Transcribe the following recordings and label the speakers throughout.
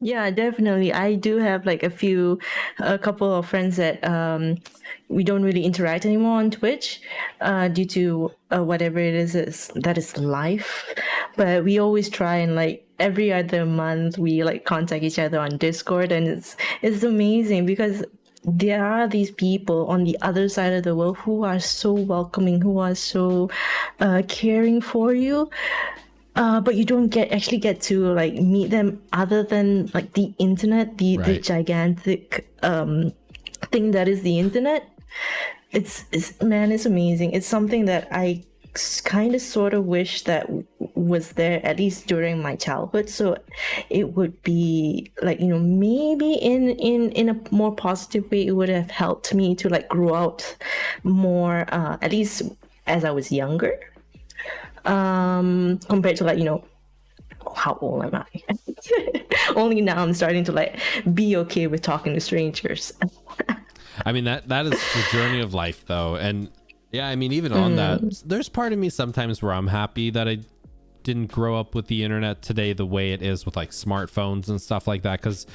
Speaker 1: Yeah, definitely. I do have like a couple of friends that we don't really interact anymore on Twitch due to whatever it is that is life. But we always try and like every other month we like contact each other on Discord, and it's amazing because there are these people on the other side of the world who are so welcoming, who are so caring for you, but you don't actually get to like meet them other than like the internet, the
Speaker 2: Right.
Speaker 1: gigantic thing that is the internet. It's man, it's amazing. It's something that I kind of sort of wish that was there at least during my childhood, so it would be like, maybe in a more positive way it would have helped me to like grow out more, at least as I was younger, compared to like, how old am I? Only now I'm starting to like be okay with talking to strangers.
Speaker 2: I mean, that is the journey of life though. And yeah, I mean, even on that, there's part of me sometimes where I'm happy that I didn't grow up with the internet today the way it is with like smartphones and stuff like that, because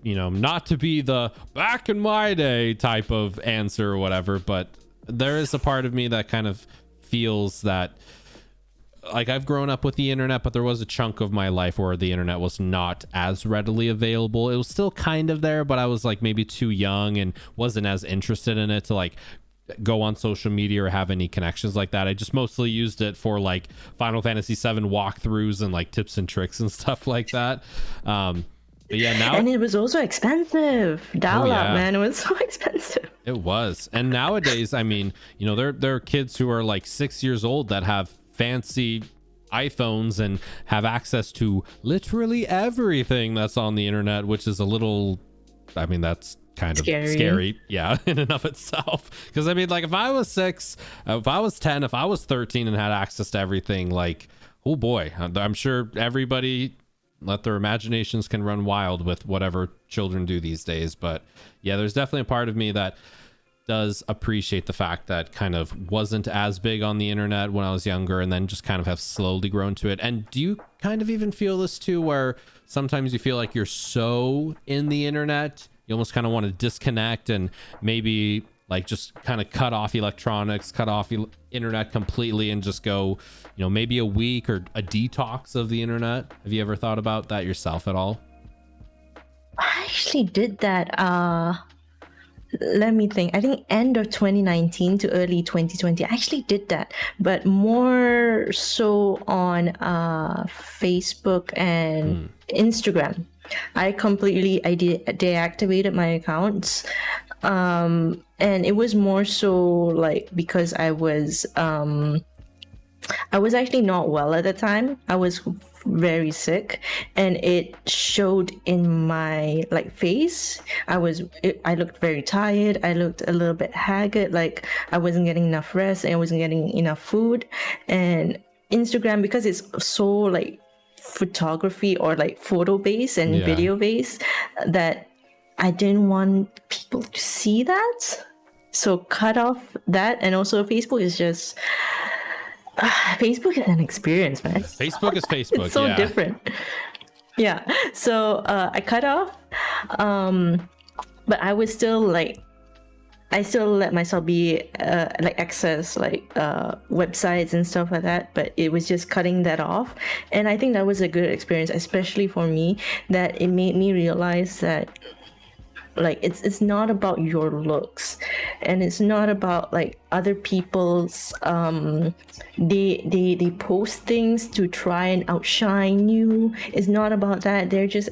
Speaker 2: not to be the back in my day type of answer or whatever, but there is a part of me that kind of feels that like I've grown up with the internet, but there was a chunk of my life where the internet was not as readily available. It was still kind of there, but I was like maybe too young and wasn't as interested in it to like go on social media or have any connections like that. I just mostly used it for like Final Fantasy VII walkthroughs and like tips and tricks and stuff like that. But yeah, now
Speaker 1: And it was also expensive. Dial up,
Speaker 2: yeah,
Speaker 1: man. It was so expensive.
Speaker 2: it was. And nowadays, I mean, there are kids who are like 6 years old that have fancy iPhones and have access to literally everything that's on the internet, which is a little, I mean, that's kind of scary, yeah, in and of itself. Because I mean, like if I was 6, if I was 10, if I was 13 and had access to everything, like, oh boy, I'm sure everybody let their imaginations can run wild with whatever children do these days. But yeah, there's definitely a part of me that does appreciate the fact that kind of wasn't as big on the internet when I was younger, and then just kind of have slowly grown to it. And do you kind of even feel this too, where sometimes you feel like you're so in the internet, you almost kind of want to disconnect and maybe like just kind of cut off electronics, cut off internet completely, and just go, maybe a week or a detox of the internet? Have you ever thought about that yourself at all?
Speaker 1: I actually did that. Let me think. I think end of 2019 to early 2020. I actually did that, but more so on Facebook and Instagram. I deactivated my accounts, and it was more so like because I was actually not well at the time. I was very sick, and it showed in my like face. I looked very tired. I looked a little bit haggard, like I wasn't getting enough rest and I wasn't getting enough food. And Instagram, because it's so like photography or like photo based and video based, that I didn't want people to see that. So cut off that. And also Facebook is just Facebook is an experience, man.
Speaker 2: Facebook is Facebook.
Speaker 1: It's so different. Yeah. So I cut off, but I was still like, I still let myself be like access like websites and stuff like that. But it was just cutting that off, and I think that was a good experience, especially for me. That it made me realize that like it's not about your looks, and it's not about like other people's they post things to try and outshine you. It's not about that. They're just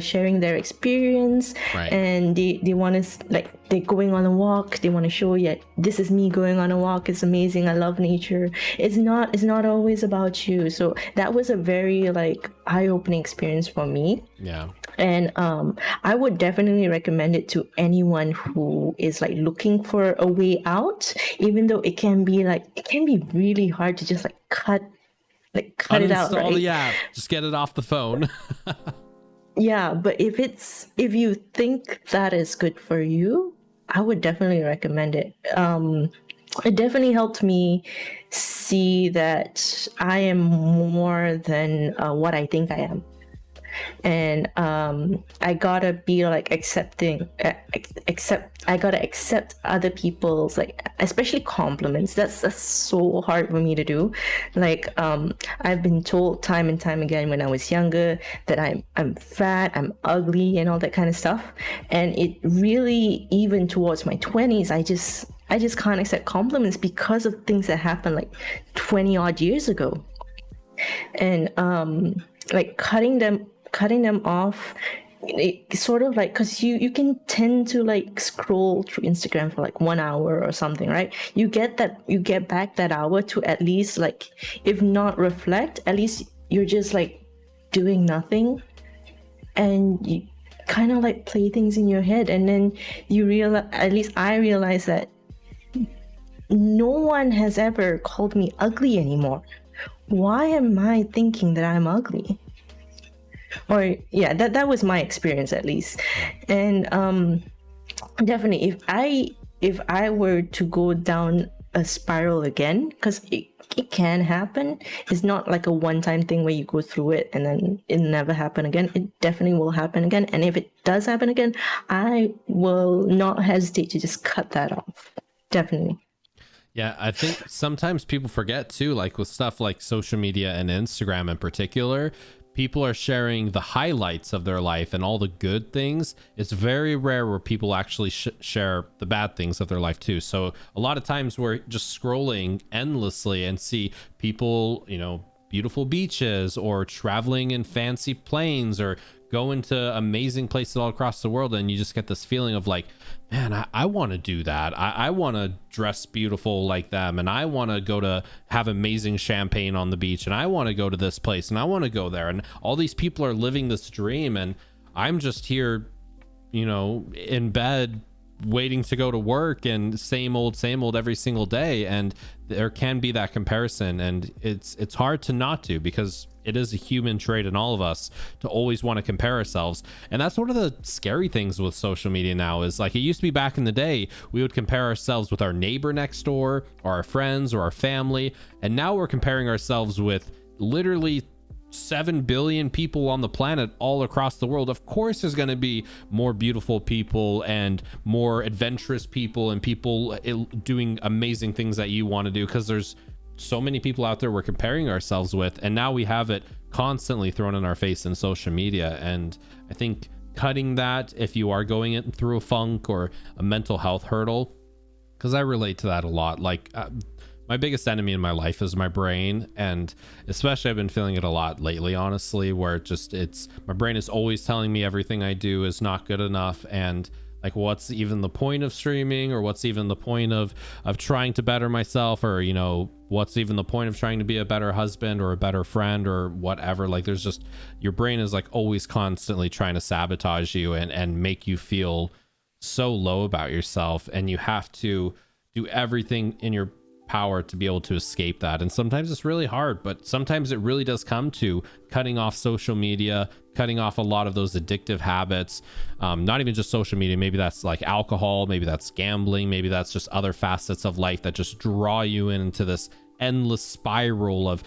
Speaker 1: sharing their experience,
Speaker 2: Right.
Speaker 1: and they want to like, they're going on a walk, they want to show you, this is me going on a walk, it's amazing, I love nature. It's not always about you. So that was a very like eye-opening experience for me.
Speaker 2: Yeah.
Speaker 1: And I would definitely recommend it to anyone who is like looking for a way out, even though it can be really hard to just like cut it out,
Speaker 2: Uninstall
Speaker 1: right?
Speaker 2: the app, just get it off the phone.
Speaker 1: Yeah, but if you think that is good for you, I would definitely recommend it. It definitely helped me see that I am more than what I think I am. and I gotta be like I gotta accept other people's, like, especially compliments. That's so hard for me to do. Like, I've been told time and time again when I was younger that I'm fat, I'm ugly, and all that kind of stuff. And it really, even towards my 20s, I just can't accept compliments because of things that happened like 20 odd years ago. And like cutting them off, it sort of like, because you can tend to like scroll through Instagram for like 1 hour or something, right? You get back that hour to at least, like, if not reflect, at least you're just like doing nothing, and you kind of like play things in your head, and then you realize, at least I realize, that no one has ever called me ugly anymore. Why am I thinking that I'm ugly? Or yeah, that was my experience, at least. And definitely, if I were to go down a spiral again, because it can happen. It's not like a one-time thing where you go through it and then it'll never happen again. It definitely will happen again. And if it does happen again, I will not hesitate to just cut that off. Definitely.
Speaker 2: Yeah, I think sometimes people forget too, like with stuff like social media and Instagram in particular, people are sharing the highlights of their life and all the good things. It's very rare where people actually share the bad things of their life too. So a lot of times we're just scrolling endlessly and see people, you know, beautiful beaches or traveling in fancy planes or going to amazing places all across the world, and you just get this feeling of like, man, I want to do that. I want to dress beautiful like them, and I want to go to have amazing champagne on the beach, and I want to go to this place, and I want to go there, and all these people are living this dream, and I'm just here, you know, in bed waiting to go to work, and same old every single day. And there can be that comparison, and it's hard to not to, because it is a human trait in all of us to always want to compare ourselves. And that's one of the scary things with social media now, is like, it used to be back in the day, we would compare ourselves with our neighbor next door or our friends or our family, and now we're comparing ourselves with literally 7 billion people on the planet all across the world. Of course there's going to be more beautiful people and more adventurous people and people doing amazing things that you want to do, because there's so many people out there we're comparing ourselves with, and now we have it constantly thrown in our face in social media. And I think cutting that, if you are going it through a funk or a mental health hurdle, because I relate to that a lot. Like my biggest enemy in my life is my brain, and especially I've been feeling it a lot lately, honestly, where it's my brain is always telling me everything I do is not good enough, and like, what's even the point of streaming, or what's even the point of trying to better myself, or, you know, what's even the point of trying to be a better husband or a better friend or whatever. Like, there's just, your brain is like always constantly trying to sabotage you and make you feel so low about yourself, and you have to do everything in your power to be able to escape that. And sometimes it's really hard, but sometimes it really does come to cutting off social media, cutting off a lot of those addictive habits. Not even just social media, maybe that's like alcohol, maybe that's gambling, maybe that's just other facets of life that just draw you into this endless spiral of,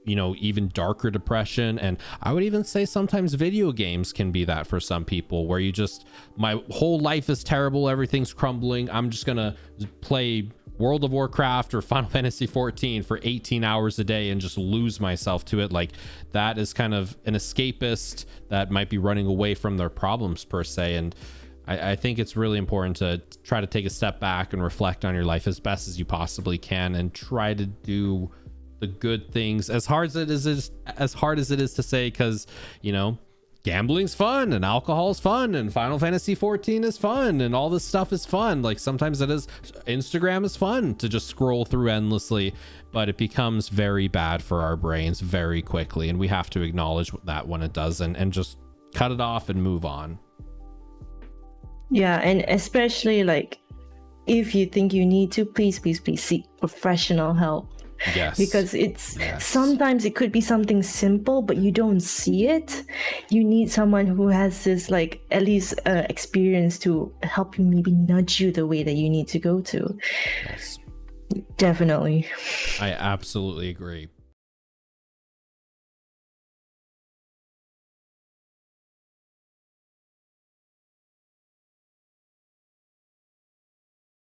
Speaker 2: you know, even darker depression. And I would even say sometimes video games can be that for some people, where you just, my whole life is terrible, everything's crumbling, I'm just gonna play World of Warcraft or Final Fantasy 14 for 18 hours a day and just lose myself to it. Like, that is kind of an escapist that might be running away from their problems per se. And I think it's really important to try to take a step back and reflect on your life as best as you possibly can, and try to do the good things, as hard as it is to say, because, you know, gambling's fun and alcohol's fun and Final Fantasy 14 is fun and all this stuff is fun. Like, sometimes it is. Instagram is fun to just scroll through endlessly, but it becomes very bad for our brains very quickly, and we have to acknowledge that when it does, and just cut it off and move on.
Speaker 1: Yeah, and especially, like, if you think you need to, please seek professional help.
Speaker 2: Yes.
Speaker 1: Because sometimes it could be something simple, but you don't see it. You need someone who has this, like, at least experience to help you, maybe nudge you the way that you need to go to.
Speaker 2: Yes.
Speaker 1: Definitely.
Speaker 2: I absolutely agree.